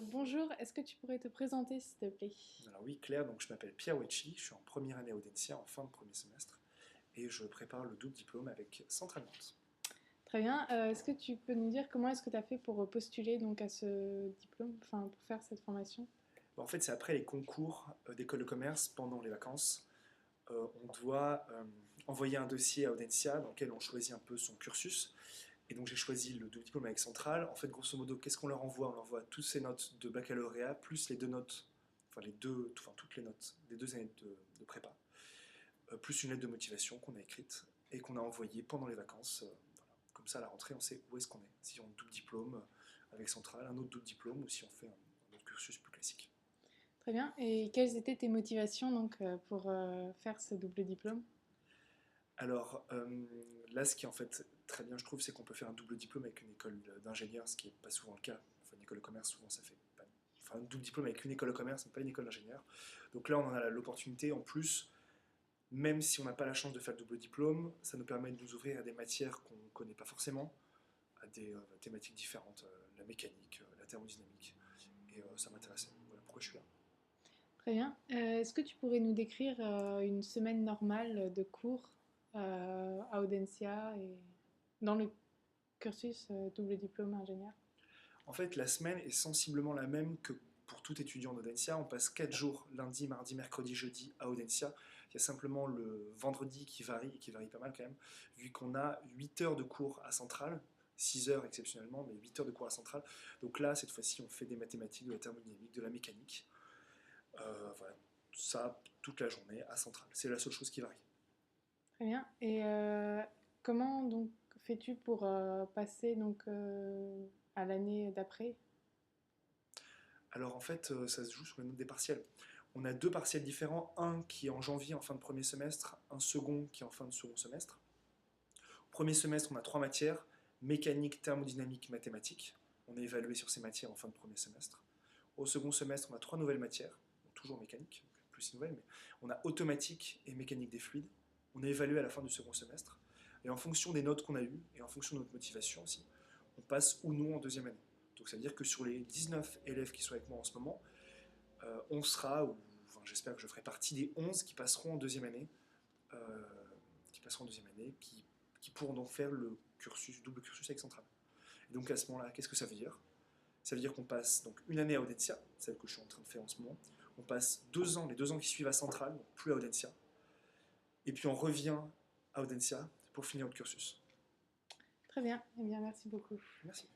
Bonjour, est-ce que tu pourrais te présenter s'il te plaît? Alors oui, Claire, donc je m'appelle Pierre Wetchi, je suis en première année à Audencia, en fin de premier semestre, et je prépare le double diplôme avec Centrale Nantes. Très bien. Est-ce que tu peux nous dire comment est-ce que tu as fait pour postuler donc à ce diplôme, enfin pour faire cette formation? Bon, en fait, c'est après les concours d'école de commerce, pendant les vacances, on doit envoyer un dossier à Audencia dans lequel on choisit un peu son cursus. Et donc j'ai choisi le double diplôme avec Centrale. En fait, grosso modo, qu'est-ce qu'on leur envoie? On leur envoie toutes ces notes de baccalauréat, plus les deux notes, enfin toutes les notes des 2 années de prépa. Plus une lettre de motivation qu'on a écrite et qu'on a envoyée pendant les vacances. Voilà. Comme ça, à la rentrée, on sait où est-ce qu'on est. Si on a un double diplôme avec Centrale, un autre double diplôme, ou si on fait un autre cursus plus classique. Très bien. Et quelles étaient tes motivations donc pour faire ce double diplôme? Alors là, ce qui est en fait très bien, je trouve, c'est qu'on peut faire un double diplôme avec une école d'ingénieur, ce qui n'est pas souvent le cas. Enfin, une école de commerce, souvent, ça fait pas. Enfin, un double diplôme avec une école de commerce, mais pas une école d'ingénieur. Donc là, on en a l'opportunité en plus. Même si on n'a pas la chance de faire le double diplôme, ça nous permet de nous ouvrir à des matières qu'on ne connaît pas forcément, à des thématiques différentes, la mécanique, la thermodynamique. Et ça m'intéressait. Voilà pourquoi je suis là. Très bien. Est-ce que tu pourrais nous décrire une semaine normale de cours à Audencia et dans le cursus double diplôme ingénieur? En fait, la semaine est sensiblement la même que pour tout étudiant d'Audencia. On passe 4 jours, lundi, mardi, mercredi, jeudi, à Audencia. Il y a simplement le vendredi qui varie, et qui varie pas mal quand même, vu qu'on a 8 heures de cours à Centrale, 6 heures exceptionnellement, mais 8 heures de cours à Centrale. Donc là, cette fois-ci, on fait des mathématiques, de la thermodynamique, de la mécanique. Voilà, ça toute la journée à Centrale. C'est la seule chose qui varie. Très bien. Et comment donc fais-tu pour passer donc à l'année d'après? Alors en fait, ça se joue sur les notes des partiels. On a deux partiels différents, un qui est en janvier en fin de premier semestre, un second qui est en fin de second semestre. Au premier semestre, on a trois matières, mécanique, thermodynamique, mathématiques. On est évalué sur ces matières en fin de premier semestre. Au second semestre, on a trois nouvelles matières, toujours mécanique, plus une nouvelle, mais on a automatique et mécanique des fluides. On est évalué à la fin du second semestre. Et en fonction des notes qu'on a eues, et en fonction de notre motivation aussi, on passe ou non en deuxième année. Donc ça veut dire que sur les 19 élèves qui sont avec moi en ce moment, on sera, ou enfin, j'espère que je ferai partie des 11 qui passeront en deuxième année, euh, qui pourront donc faire le cursus, double cursus avec Centrale. Et donc à ce moment-là, qu'est-ce que ça veut dire? Ça veut dire qu'on passe donc une année à Audencia, celle que je suis en train de faire en ce moment. On passe 2 ans, les 2 ans qui suivent à Centrale, donc plus à Audencia. Et puis on revient à Audencia pour finir notre cursus. Très bien. Eh bien, merci beaucoup. Merci.